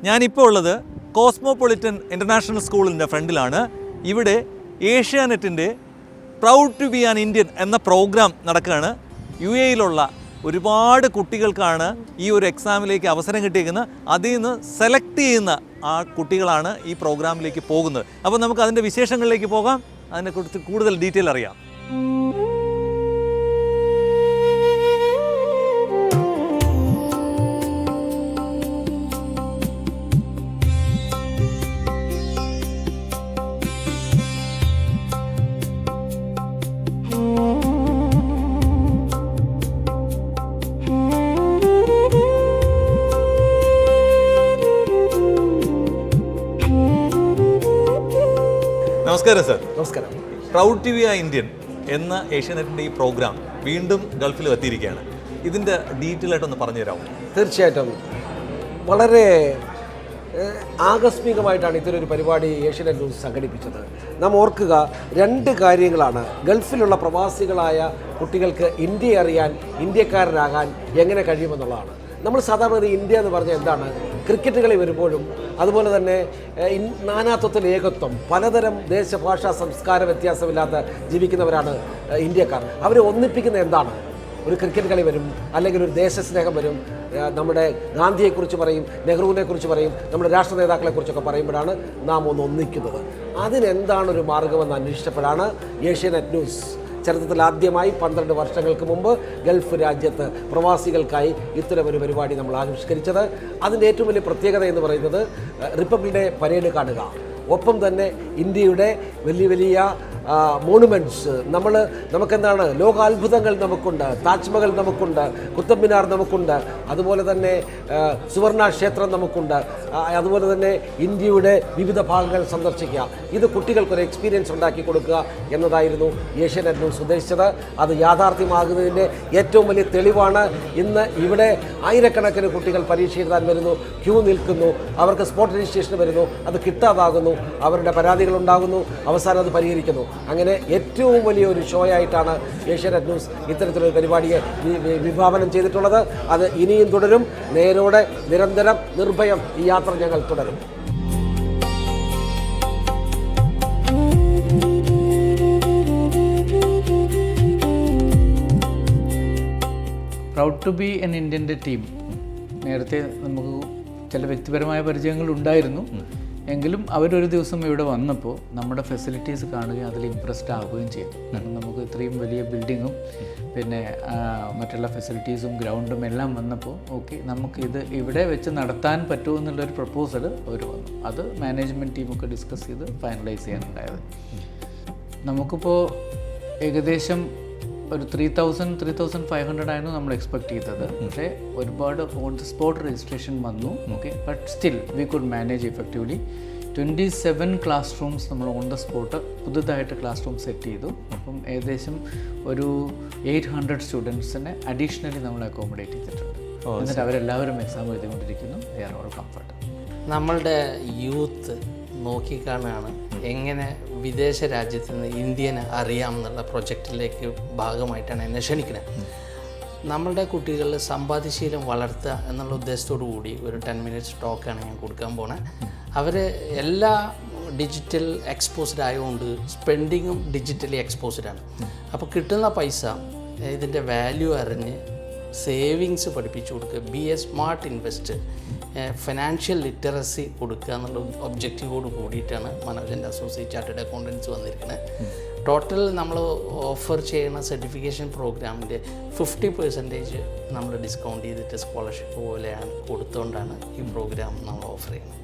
ഞാനിപ്പോൾ ഉള്ളത് cosmopolitan international സ്കൂളിൻ്റെ ഫ്രണ്ടിലാണ്. ഇവിടെ ഏഷ്യാനെറ്റിൻ്റെ proud to be an Indian എന്ന പ്രോഗ്രാം നടക്കുകയാണ്. UAE-യിലുള്ള ഒരുപാട് കുട്ടികൾക്കാണ് ഈ ഒരു എക്സാമിലേക്ക് അവസരം കിട്ടിയിരിക്കുന്നത്. അതിൽ നിന്ന് സെലക്ട് ചെയ്യുന്ന ആ കുട്ടികളാണ് ഈ പ്രോഗ്രാമിലേക്ക് പോകുന്നത്. അപ്പോൾ നമുക്ക് അതിൻ്റെ വിശേഷങ്ങളിലേക്ക് പോകാം, അതിനെക്കുറിച്ച് കൂടുതൽ ഡീറ്റെയിൽ അറിയാം. നമസ്കാരം സർ. നമസ്കാരം. പ്രൗഡ് ടു ബി ആ ഇന്ത്യൻ എന്ന ഏഷ്യാനെറ്റിൻ്റെ ഈ പ്രോഗ്രാം വീണ്ടും ഗൾഫിൽ എത്തിയിരിക്കുകയാണ്. ഇതിൻ്റെ ഡീറ്റെയിൽ ആയിട്ടൊന്ന് പറഞ്ഞു തരാമോ? തീർച്ചയായിട്ടും വളരെ ആകസ്മികമായിട്ടാണ് ഇത്തരൊരു പരിപാടി ഏഷ്യാനെറ്റ് ന്യൂസ് സംഘടിപ്പിച്ചത്. നാം ഓർക്കുക, രണ്ട് കാര്യങ്ങളാണ് ഗൾഫിലുള്ള പ്രവാസികളായ കുട്ടികൾക്ക് ഇന്ത്യയെ അറിയാൻ, ഇന്ത്യക്കാരനാകാൻ എങ്ങനെ കഴിയുമെന്നുള്ളതാണ്. നമ്മൾ സാധാരണ ഇന്ത്യ എന്ന് പറഞ്ഞാൽ എന്താണ്? ക്രിക്കറ്റ് കളി വരുമ്പോഴും അതുപോലെ തന്നെ നാനാത്വത്തിൽ ഏകത്വം, പലതരം ദേശഭാഷ സംസ്കാര വ്യത്യാസമില്ലാതെ ജീവിക്കുന്നവരാണ് ഇന്ത്യക്കാർ. അവരെ ഒന്നിപ്പിക്കുന്ന എന്താണ്? ഒരു ക്രിക്കറ്റ് കളി വരും, അല്ലെങ്കിൽ ഒരു ദേശസ്നേഹം വരും, നമ്മുടെ ഗാന്ധിയെക്കുറിച്ച് പറയും, നെഹ്റുവിനെക്കുറിച്ച് പറയും, നമ്മുടെ രാഷ്ട്ര നേതാക്കളെക്കുറിച്ചൊക്കെ പറയുമ്പോഴാണ് നാം ഒന്ന് ഒന്നിക്കുന്നത്. അതിനെന്താണ് ഒരു മാർഗമെന്ന് അന്വേഷിച്ചപ്പോഴാണ് ഏഷ്യാനെറ്റ് ന്യൂസ് ചരിത്രത്തിൽ ആദ്യമായി 12 വർഷങ്ങൾക്ക് മുമ്പ് ഗൾഫ് രാജ്യത്ത് പ്രവാസികൾക്കായി ഇത്തരമൊരു പരിപാടി നമ്മൾ ആവിഷ്കരിച്ചത്. അതിൻ്റെ ഏറ്റവും വലിയ പ്രത്യേകത എന്ന് പറയുന്നത് റിപ്പബ്ലിക് ഡേ പരേഡ് കാണുക, ഒപ്പം തന്നെ ഇന്ത്യയുടെ വലിയ വലിയ മോണുമെൻറ്റ്സ്, നമുക്കെന്താണ് ലോകാത്ഭുതങ്ങൾ നമുക്കുണ്ട്, താജ്മഹൽ നമുക്കുണ്ട്, കുത്തബ് മിനാർ നമുക്കുണ്ട്, അതുപോലെ തന്നെ സുവർണ ക്ഷേത്രം നമുക്കുണ്ട്, അതുപോലെ തന്നെ ഇന്ത്യയുടെ വിവിധ ഭാഗങ്ങൾ സന്ദർശിക്കുക. ഇത് കുട്ടികൾക്കൊരു എക്സ്പീരിയൻസ് ഉണ്ടാക്കി കൊടുക്കുക എന്നതായിരുന്നു ഏഷ്യാനെറ്റ് ന്യൂസ് ഉദ്ദേശിച്ചത്. അത് യാഥാർത്ഥ്യമാകുന്നതിൻ്റെ ഏറ്റവും വലിയ തെളിവാണ് ഇന്ന് ഇവിടെ ആയിരക്കണക്കിന് കുട്ടികൾ പരീക്ഷ എഴുതാൻ വരുന്നു, ക്യൂ നിൽക്കുന്നു, അവർക്ക് സ്പോട്ട് രജിസ്ട്രേഷൻ വരുന്നു, അത് കിട്ടാതാകുന്നു, അവരുടെ പരാതികളുണ്ടാകുന്നു, അവസാനം അത് പരിഹരിക്കുന്നു. അങ്ങനെ ഏറ്റവും വലിയൊരു ഷോയായിട്ടാണ് ഏഷ്യാനെറ്റ് ന്യൂസ് ഇത്തരത്തിലൊരു പരിപാടിയെ വിഭാവനം ചെയ്തിട്ടുള്ളത്. അത് ഇനിയും തുടരും. നേരോടെ, നിരന്തരം, നിർഭയം ഈ യാത്ര ഞങ്ങൾ തുടരും. പ്രൗഡ് ടു ബി എൻ ഇന്ത്യൻ്റെ ടീം നേരത്തെ നമുക്ക് ചില വ്യക്തിപരമായ പരിചയങ്ങൾ ഉണ്ടായിരുന്നു. എങ്കിലും അവരൊരു ദിവസം ഇവിടെ വന്നപ്പോൾ നമ്മുടെ ഫെസിലിറ്റീസ് കാണുകയും അതിൽ ഇമ്പ്രസ്ഡ് ആവുകയും ചെയ്തു. കാരണം നമുക്ക് ഇത്രയും വലിയ ബിൽഡിങ്ങും പിന്നെ മറ്റുള്ള ഫെസിലിറ്റീസും ഗ്രൗണ്ടും എല്ലാം വന്നപ്പോൾ ഓക്കെ, നമുക്കിത് ഇവിടെ വെച്ച് നടത്താൻ പറ്റുമോ എന്നുള്ളൊരു പ്രപ്പോസൽ അവർ വന്നു. അത് മാനേജ്മെൻറ്റ് ടീമൊക്കെ ഡിസ്കസ് ചെയ്ത് ഫൈനലൈസ് ചെയ്യാനുണ്ടായത്. നമുക്കിപ്പോൾ ഏകദേശം ഒരു 3,500 ആയിരുന്നു നമ്മൾ എക്സ്പെക്ട് ചെയ്തത്. പക്ഷേ ഒരുപാട് ഓൺ ദ സ്പോട്ട് രജിസ്ട്രേഷൻ വന്നു. Okay, but still we could manage effectively. 27 class rooms നമ്മൾ ഓൺ ദ സ്പോട്ട് പുതുതായിട്ട് ക്ലാസ് റൂം സെറ്റ് ചെയ്തു. അപ്പം ഏകദേശം ഒരു 800 സ്റ്റുഡൻസിനെ അഡീഷണലി നമ്മൾ അക്കോമഡേറ്റ് ചെയ്തിട്ടുണ്ട്. എന്നിട്ട് അവരെല്ലാവരും എക്സാം എഴുതിക്കൊണ്ടിരിക്കുന്നു. They are all comfort. നമ്മളുടെ യൂത്ത് നോക്കിക്കാണുകയാണ് എങ്ങനെ വിദേശ രാജ്യത്ത് നിന്ന് ഇന്ത്യനെ അറിയാം എന്നുള്ള പ്രൊജക്റ്റിലേക്ക് ഭാഗമായിട്ടാണ് എന്നെ ക്ഷണിക്കുന്നത്. നമ്മളുടെ കുട്ടികളിൽ സമ്പാദ്യശീലം വളർത്തുക എന്നുള്ള ഉദ്ദേശത്തോടു കൂടി ഒരു 10 മിനിറ്റ്സ് ടോക്കാണ് ഞാൻ കൊടുക്കാൻ പോണത്. അവർ എല്ലാ ഡിജിറ്റൽ എക്സ്പോസ്ഡ് ആയതുകൊണ്ട് സ്പെൻഡിങ്ങും ഡിജിറ്റലി എക്സ്പോസ്ഡാണ്. അപ്പോൾ കിട്ടുന്ന പൈസ ഇതിൻ്റെ വാല്യൂ അറിഞ്ഞ് സേവിങ്സ് പഠിപ്പിച്ചു കൊടുക്കുക, B A smart invest, financial literacy കൊടുക്കുക എന്നുള്ള ഒബ്ജക്റ്റീവോട് കൂടിയിട്ടാണ് മനോജൻ്റെ അസോസിയേറ്റ് ചാർട്ടേഡ് അക്കൗണ്ടൻസ് വന്നിരിക്കുന്നത്. ടോട്ടൽ നമ്മൾ ഓഫർ ചെയ്യുന്ന സർട്ടിഫിക്കേഷൻ പ്രോഗ്രാമിൻ്റെ 50% നമ്മൾ ഡിസ്കൗണ്ട് ചെയ്തിട്ട് സ്കോളർഷിപ്പ് പോലെയാണ് കൊടുത്തുകൊണ്ടാണ് ഈ പ്രോഗ്രാം നമ്മൾ ഓഫർ ചെയ്യുന്നത്.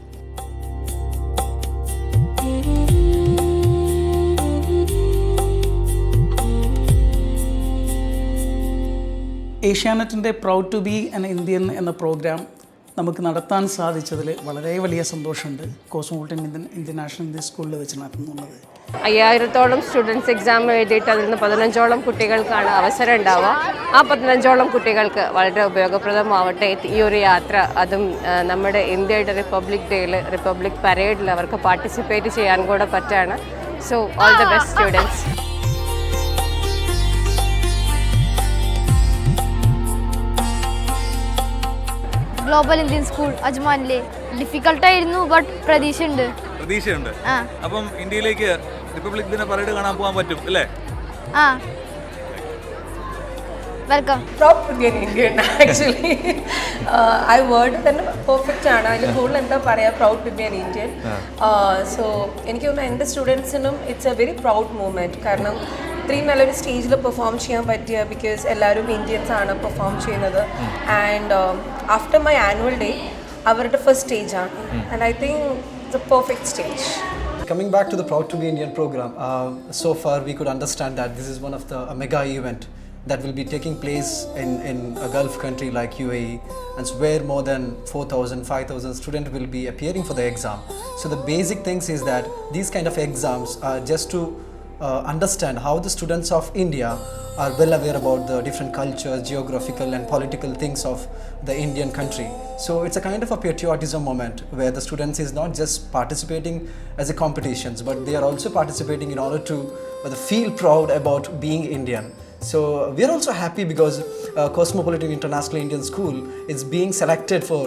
ഏഷ്യാനെറ്റിൻ്റെ proud to be an Indian എന്ന പ്രോഗ്രാം നമുക്ക് നടത്താൻ സാധിച്ചതിൽ വളരെ വലിയ സന്തോഷമുണ്ട്. കോസ്മോപൊളിറ്റൻ ഇൻ്റർനാഷണൽ ഇന്ത്യൻ സ്കൂളിൽ വെച്ച് നടത്തുന്നുള്ളത് 5000-ഓളം സ്റ്റുഡൻസ് എക്സാം എഴുതിയിട്ട് അതിൽ നിന്ന് 15ഓളം കുട്ടികൾക്കാണ് അവസരം ഉണ്ടാവുക. ആ 15ഓളം കുട്ടികൾക്ക് വളരെ ഉപയോഗപ്രദമാവട്ടെ ഈ ഒരു യാത്ര. അതും നമ്മുടെ ഇന്ത്യയുടെ റിപ്പബ്ലിക് ഡേയിൽ, റിപ്പബ്ലിക് പരേഡിൽ അവർക്ക് പാർട്ടിസിപ്പേറ്റ് ചെയ്യാൻ കൂടെ പറ്റാണ്. So all the best students. Global Indian School അജ്മാനിലെ ഡിഫിക്കൽട്ടായിരുന്നു ബട്ട് പ്രതീക്ഷയുണ്ട്. പ്രതീക്ഷയുണ്ട്. ആ അപ്പം ഇന്ത്യയിലേക്ക് റിപ്പബ്ലിക് ദിന പരേഡ് കാണാൻ പോകാൻ പറ്റും അല്ലേ? ആ welcome. Proud to be an Indian actually. I word തന്നെ പെർഫെക്റ്റ് ആണ്. അതിൽ കൂടുതൽ എന്താ പറയുക, proud to be an Indian. So എനിക്ക് തോന്നുന്നു എൻ്റെ സ്റ്റുഡൻസിനും it's a very proud moment. കാരണം ഇത്രയും നല്ലൊരു സ്റ്റേജിൽ പെർഫോം ചെയ്യാൻ പറ്റിയ, ബിക്കോസ് എല്ലാവരും ഇന്ത്യൻസ് ആണ് പെർഫോം ചെയ്യുന്നത്. And after my annual day അവരുടെ ഫസ്റ്റ് സ്റ്റേജാണ്. And I think it's a perfect stage. Coming back to the Proud to be Indian program, so far we could understand that this is one of the mega event that will be taking place in a Gulf country like UAE, and where more than 4,000, 5,000 students will be appearing for the exam. So the basic things is that these kind of exams are just to understand how the students of India are well aware about the different cultures, geographical and political things of the Indian country. So it's a kind of a patriotism moment where the students is not just participating as a competitions, but they are also participating in order to feel proud about being Indian. So we are also happy because Cosmopolitan International Indian School is being selected for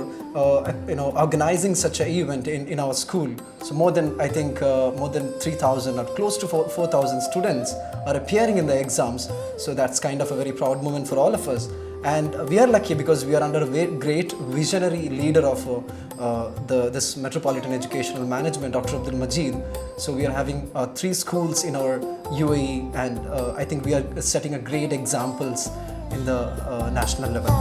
organizing such an event in our school. So more than I think more than 3,000 or close to 4,000 students are appearing in the exams. So that's kind of a very proud moment for all of us. And we are lucky because we are under a very great visionary leader of this Metropolitan Educational Management, Dr. Abdul Majid. So we are having 3 schools in our UAE, and I think we are setting a great examples in the national level.